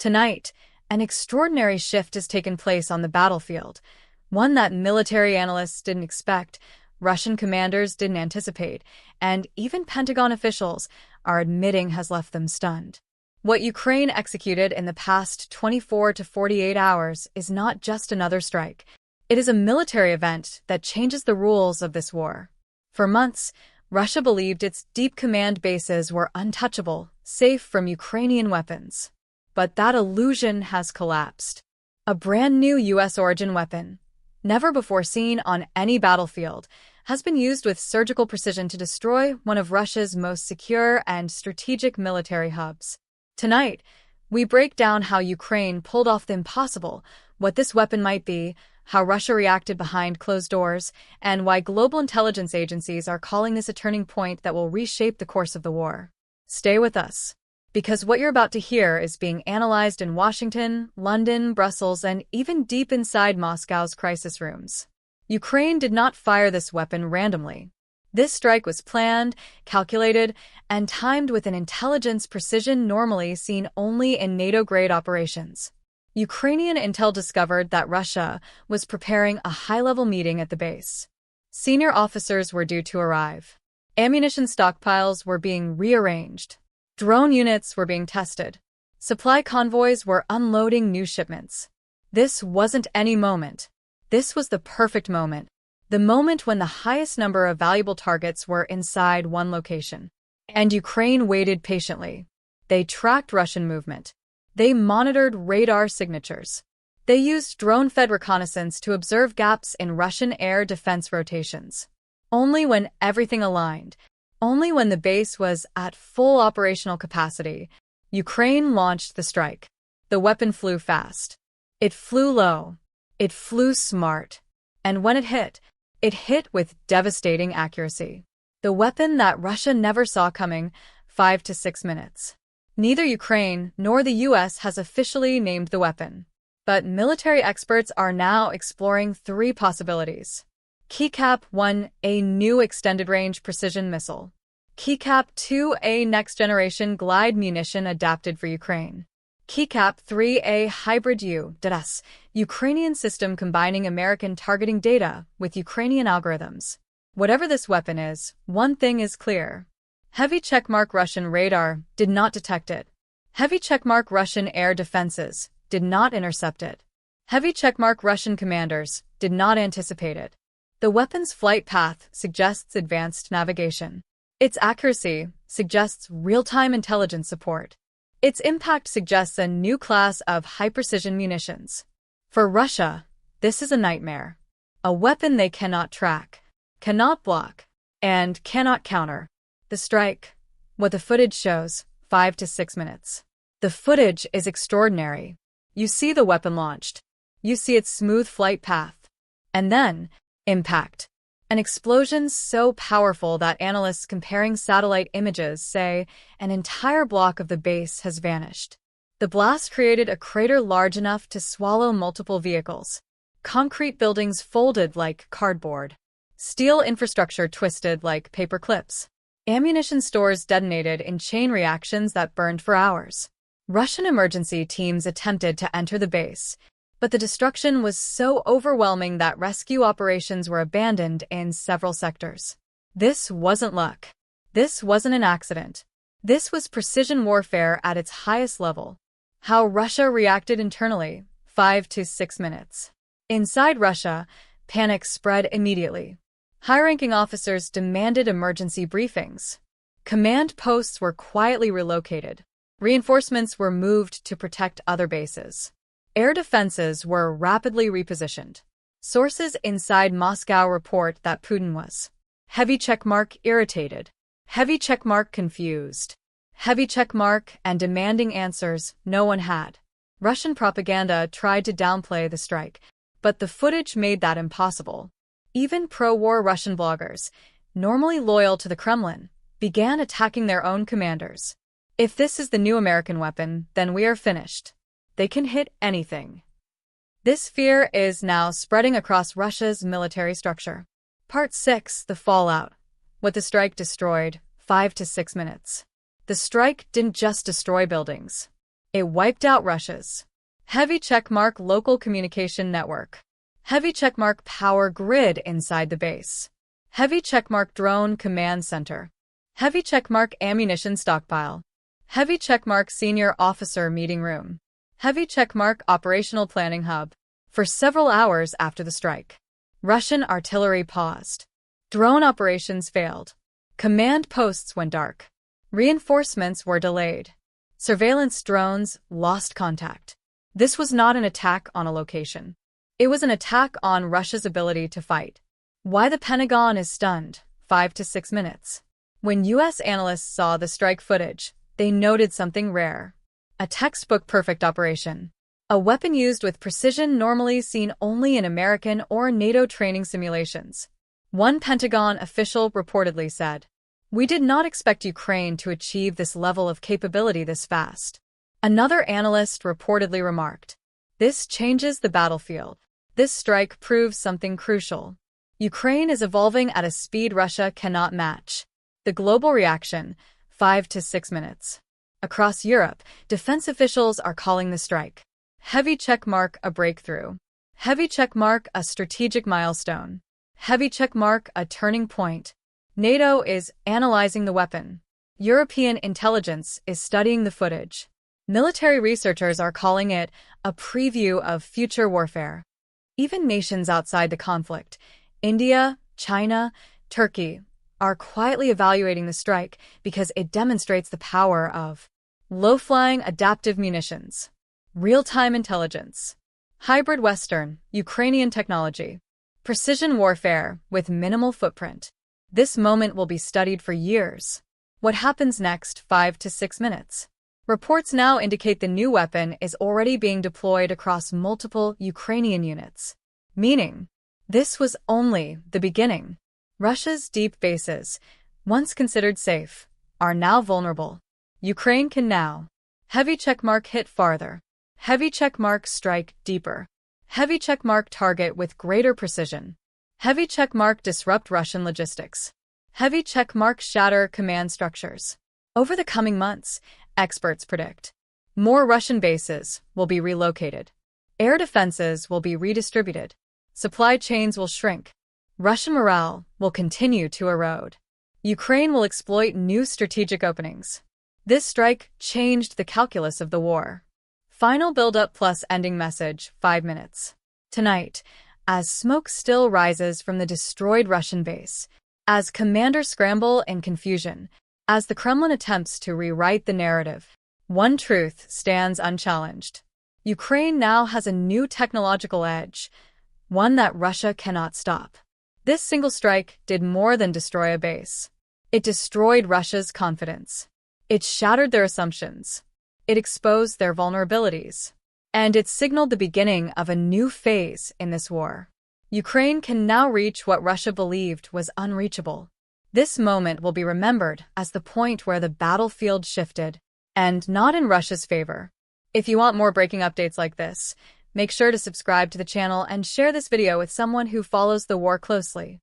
Tonight, an extraordinary shift has taken place on the battlefield, one that military analysts didn't expect, Russian commanders didn't anticipate, and even Pentagon officials are admitting has left them stunned. What Ukraine executed in the past 24 to 48 hours is not just another strike. It is a military event that changes the rules of this war. For months, Russia believed its deep command bases were untouchable, safe from Ukrainian weapons. But that illusion has collapsed. A brand new U.S.-origin weapon, never before seen on any battlefield, has been used with surgical precision to destroy one of Russia's most secure and strategic military hubs. Tonight, we break down how Ukraine pulled off the impossible, what this weapon might be, how Russia reacted behind closed doors, and why global intelligence agencies are calling this a turning point that will reshape the course of the war. Stay with us, because what you're about to hear is being analyzed in Washington, London, Brussels, and even deep inside Moscow's crisis rooms. Ukraine did not fire this weapon randomly. This strike was planned, calculated, and timed with an intelligence precision normally seen only in NATO-grade operations. Ukrainian intel discovered that Russia was preparing a high-level meeting at the base. Senior officers were due to arrive. Ammunition stockpiles were being rearranged. Drone units were being tested. Supply convoys were unloading new shipments. This wasn't any moment. This was the perfect moment. The moment when the highest number of valuable targets were inside one location. And Ukraine waited patiently. They tracked Russian movement. They monitored radar signatures. They used drone-fed reconnaissance to observe gaps in Russian air defense rotations. Only when everything aligned, only when the base was at full operational capacity, Ukraine launched the strike. The weapon flew fast. It flew low. It flew smart. And when it hit with devastating accuracy. The weapon that Russia never saw coming, 5 to 6 minutes. Neither Ukraine nor the U.S. has officially named the weapon. But military experts are now exploring 3 possibilities. KeyCap-1, a new extended-range precision missile. KeyCap-2, a next-generation glide munition adapted for Ukraine. KeyCap-3, a hybrid U.S. Ukrainian system combining American targeting data with Ukrainian algorithms. Whatever this weapon is, one thing is clear. Heavy checkmark Russian radar did not detect it. Heavy checkmark Russian air defenses did not intercept it. Heavy checkmark Russian commanders did not anticipate it. The weapon's flight path suggests advanced navigation. Its accuracy suggests real-time intelligence support. Its impact suggests a new class of high-precision munitions. For Russia, this is a nightmare. A weapon they cannot track, cannot block, and cannot counter. The strike, what the footage shows, 5 to 6 minutes. The footage is extraordinary. You see the weapon launched. You see its smooth flight path. And then, impact. An explosion so powerful that analysts comparing satellite images say an entire block of the base has vanished. The blast created a crater large enough to swallow multiple vehicles. Concrete buildings folded like cardboard. Steel infrastructure twisted like paper clips. Ammunition stores detonated in chain reactions that burned for hours. Russian emergency teams attempted to enter the base, but the destruction was so overwhelming that rescue operations were abandoned in several sectors. This wasn't luck. This wasn't an accident. This was precision warfare at its highest level. How Russia reacted internally, 5 to 6 minutes. Inside Russia, panic spread immediately. High-ranking officers demanded emergency briefings. Command posts were quietly relocated. Reinforcements were moved to protect other bases. Air defenses were rapidly repositioned. Sources inside Moscow report that Putin was heavy checkmark irritated, heavy checkmark confused, heavy checkmark and demanding answers no one had. Russian propaganda tried to downplay the strike, but the footage made that impossible. Even pro-war Russian bloggers, normally loyal to the Kremlin, began attacking their own commanders. If this is the new American weapon, then we are finished. They can hit anything. This fear is now spreading across Russia's military structure. Part 6, the fallout. What the strike destroyed, 5 to 6 minutes. The strike didn't just destroy buildings. It wiped out Russia's heavy checkmark local communication network, heavy checkmark power grid inside the base, heavy checkmark drone command center, heavy checkmark ammunition stockpile, heavy checkmark senior officer meeting room, heavy checkmark operational planning hub. For several hours after the strike, Russian artillery paused. Drone operations failed. Command posts went dark. Reinforcements were delayed. Surveillance drones lost contact. This was not an attack on a location. It was an attack on Russia's ability to fight. Why the Pentagon is stunned. 5 to 6 minutes. When U.S. analysts saw the strike footage, they noted something rare. A textbook perfect operation. A weapon used with precision normally seen only in American or NATO training simulations. One Pentagon official reportedly said, "We did not expect Ukraine to achieve this level of capability this fast." Another analyst reportedly remarked, "This changes the battlefield. This strike proves something crucial. Ukraine is evolving at a speed Russia cannot match." The global reaction, 5 to 6 minutes. Across Europe, defense officials are calling the strike heavy checkmark a breakthrough, heavy checkmark a strategic milestone, heavy checkmark a turning point. NATO is analyzing the weapon. European intelligence is studying the footage. Military researchers are calling it a preview of future warfare. Even nations outside the conflict, India, China, Turkey, are quietly evaluating the strike because it demonstrates the power of low-flying adaptive munitions, real-time intelligence, hybrid Western, Ukrainian technology, precision warfare with minimal footprint. This moment will be studied for years. What happens next? 5 to 6 minutes. Reports now indicate the new weapon is already being deployed across multiple Ukrainian units, meaning this was only the beginning. Russia's deep bases, once considered safe, are now vulnerable. Ukraine can now heavy checkmark hit farther, heavy checkmark strike deeper, heavy checkmark target with greater precision, heavy checkmark disrupt Russian logistics, heavy checkmark shatter command structures. Over the coming months, experts predict more Russian bases will be relocated, air defenses will be redistributed, supply chains will shrink, Russian morale will continue to erode. Ukraine will exploit new strategic openings. This strike changed the calculus of the war. Final build-up plus ending message, 5 minutes. Tonight, as smoke still rises from the destroyed Russian base, as commanders scramble in confusion, as the Kremlin attempts to rewrite the narrative, one truth stands unchallenged. Ukraine now has a new technological edge, one that Russia cannot stop. This single strike did more than destroy a base. It destroyed Russia's confidence. It shattered their assumptions. It exposed their vulnerabilities. And it signaled the beginning of a new phase in this war. Ukraine can now reach what Russia believed was unreachable. This moment will be remembered as the point where the battlefield shifted, and not in Russia's favor. If you want more breaking updates like this, make sure to subscribe to the channel and share this video with someone who follows the war closely.